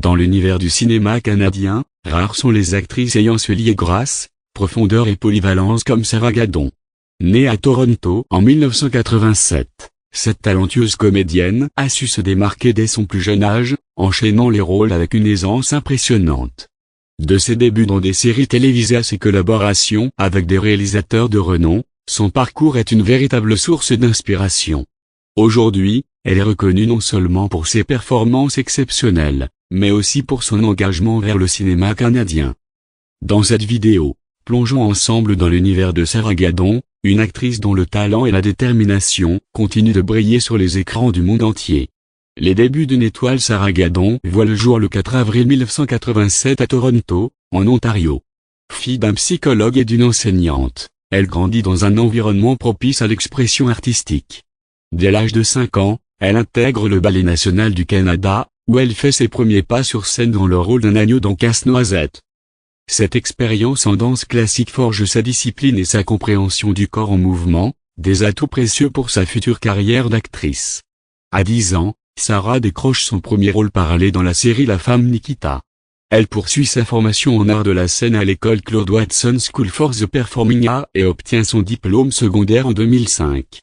Dans l'univers du cinéma canadien, rares sont les actrices ayant ce lié grâce, profondeur et polyvalence comme Sarah Gadon. Née à Toronto en 1987, cette talentueuse comédienne a su se démarquer dès son plus jeune âge, enchaînant les rôles avec une aisance impressionnante. De ses débuts dans des séries télévisées à ses collaborations avec des réalisateurs de renom, son parcours est une véritable source d'inspiration. Aujourd'hui, elle est reconnue non seulement pour ses performances exceptionnelles, mais aussi pour son engagement vers le cinéma canadien. Dans cette vidéo, plongeons ensemble dans l'univers de Sarah Gadon, une actrice dont le talent et la détermination continuent de briller sur les écrans du monde entier. Les débuts d'une étoile Sarah Gadon voient le jour le 4 avril 1987 à Toronto, en Ontario. Fille d'un psychologue et d'une enseignante, elle grandit dans un environnement propice à l'expression artistique. Dès l'âge de 5 ans, elle intègre le Ballet national du Canada, où elle fait ses premiers pas sur scène dans le rôle d'un agneau dans Casse-Noisette. Cette expérience en danse classique forge sa discipline et sa compréhension du corps en mouvement, des atouts précieux pour sa future carrière d'actrice. À 10 ans, Sarah décroche son premier rôle parallèle dans la série La Femme Nikita. Elle poursuit sa formation en art de la scène à l'école Claude Watson School for the Performing Arts et obtient son diplôme secondaire en 2005.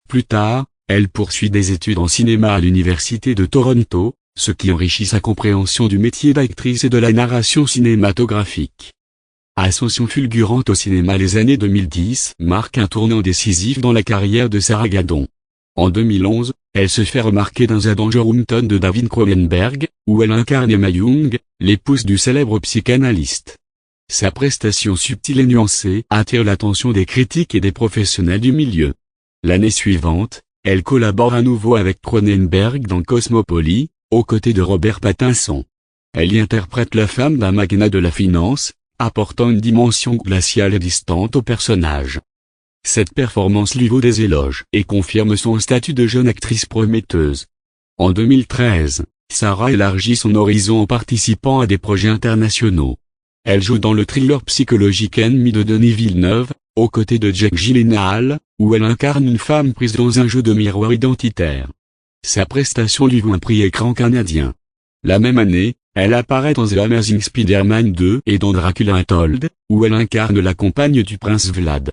Plus tard, elle poursuit des études en cinéma à l'université de Toronto, ce qui enrichit sa compréhension du métier d'actrice et de la narration cinématographique. Ascension fulgurante au cinéma. Les années 2010 marquent un tournant décisif dans la carrière de Sarah Gadon. En 2011, elle se fait remarquer dans The Dangerwoman de David Cronenberg, où elle incarne Emma Young, l'épouse du célèbre psychanalyste. Sa prestation subtile et nuancée attire l'attention des critiques et des professionnels du milieu. L'année suivante, elle collabore à nouveau avec Cronenberg dans Cosmopolis, aux côtés de Robert Pattinson. Elle y interprète la femme d'un magnat de la finance, apportant une dimension glaciale et distante au personnage. Cette performance lui vaut des éloges et confirme son statut de jeune actrice prometteuse. En 2013, Sarah élargit son horizon en participant à des projets internationaux. Elle joue dans le thriller psychologique Ennemi de Denis Villeneuve, aux côtés de Jake Gyllenhaal, où elle incarne une femme prise dans un jeu de miroir identitaire. Sa prestation lui vaut un prix écran canadien. La même année, elle apparaît dans The Amazing Spider-Man 2 et dans Dracula Untold, où elle incarne la compagne du prince Vlad.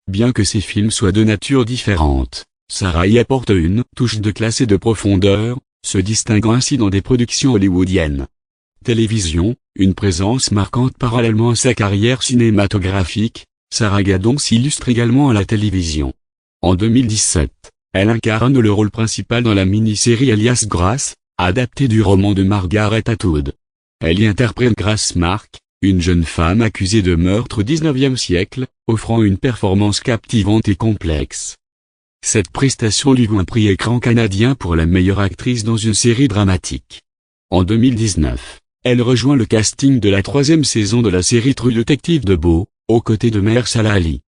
Bien que ces films soient de nature différente, Sarah y apporte une touche de classe et de profondeur, se distinguant ainsi dans des productions hollywoodiennes. Télévision, une présence marquante parallèlement à sa carrière cinématographique, Sarah Gadon s'illustre également à la télévision. En 2017, elle incarne le rôle principal dans la mini-série Alias Grace, adaptée du roman de Margaret Atwood. Elle y interprète Grace Mark, une jeune femme accusée de meurtre au XIXe siècle, offrant une performance captivante et complexe. Cette prestation lui vaut un prix écran canadien pour la meilleure actrice dans une série dramatique. En 2019, elle rejoint le casting de la 3e saison de la série True Detective de Beau, aux côtés de Mahershala Ali.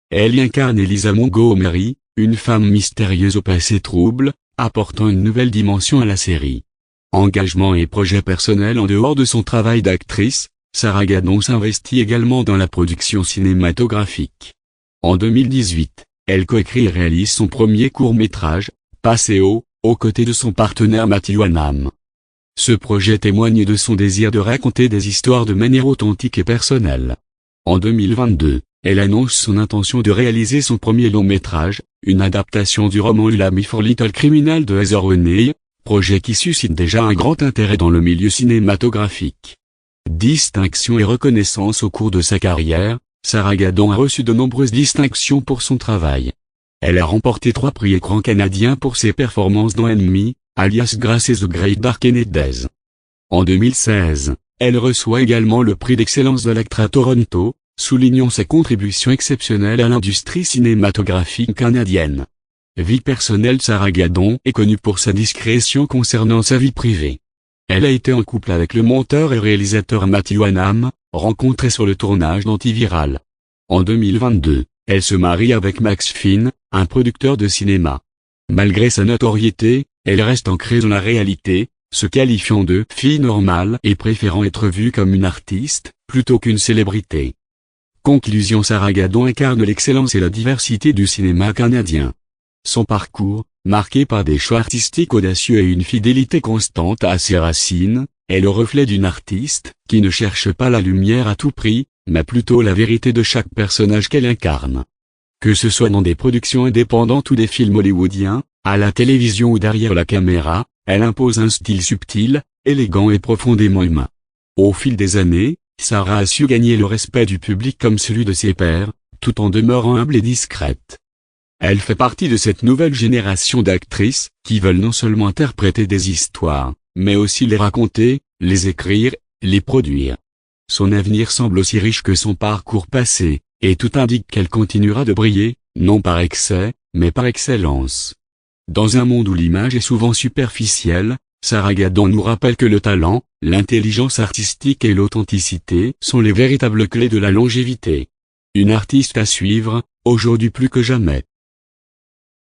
Elle y incarne Elisa Montgomery, une femme mystérieuse au passé trouble, apportant une nouvelle dimension à la série. Engagement et projets personnels. En dehors de son travail d'actrice, Sarah Gadon s'investit également dans la production cinématographique. En 2018, elle coécrit et réalise son premier court-métrage, Paseo, aux côtés de son partenaire Matthew Annam. Ce projet témoigne de son désir de raconter des histoires de manière authentique et personnelle. En 2022, elle annonce son intention de réaliser son premier long-métrage, une adaptation du roman L'Ami for Little Criminal de Heather Honney, projet qui suscite déjà un grand intérêt dans le milieu cinématographique. Distinction et reconnaissance. Au cours de sa carrière, Sarah Gadon a reçu de nombreuses distinctions pour son travail. Elle a remporté 3 prix écran canadiens pour ses performances dans Ennemi, Alias Grace et The Great Darkened Days. En 2016, elle reçoit également le prix d'excellence de l'actrice à Toronto, soulignant sa contribution exceptionnelle à l'industrie cinématographique canadienne. Vie personnelle. Sarah Gadon est connue pour sa discrétion concernant sa vie privée. Elle a été en couple avec le monteur et réalisateur Matthew Annam, rencontré sur le tournage d'Antiviral. En 2022, elle se marie avec Max Finn, un producteur de cinéma. Malgré sa notoriété, elle reste ancrée dans la réalité, se qualifiant de fille normale et préférant être vue comme une artiste, plutôt qu'une célébrité. Conclusion. Sarah Gadon incarne l'excellence et la diversité du cinéma canadien. Son parcours, marqué par des choix artistiques audacieux et une fidélité constante à ses racines, est le reflet d'une artiste qui ne cherche pas la lumière à tout prix, mais plutôt la vérité de chaque personnage qu'elle incarne. Que ce soit dans des productions indépendantes ou des films hollywoodiens, à la télévision ou derrière la caméra, elle impose un style subtil, élégant et profondément humain. Au fil des années, Sarah a su gagner le respect du public comme celui de ses pairs, tout en demeurant humble et discrète. Elle fait partie de cette nouvelle génération d'actrices qui veulent non seulement interpréter des histoires, mais aussi les raconter, les écrire, les produire. Son avenir semble aussi riche que son parcours passé, et tout indique qu'elle continuera de briller, non par excès, mais par excellence. Dans un monde où l'image est souvent superficielle, Sarah Gadon nous rappelle que le talent, l'intelligence artistique et l'authenticité sont les véritables clés de la longévité. Une artiste à suivre, aujourd'hui plus que jamais.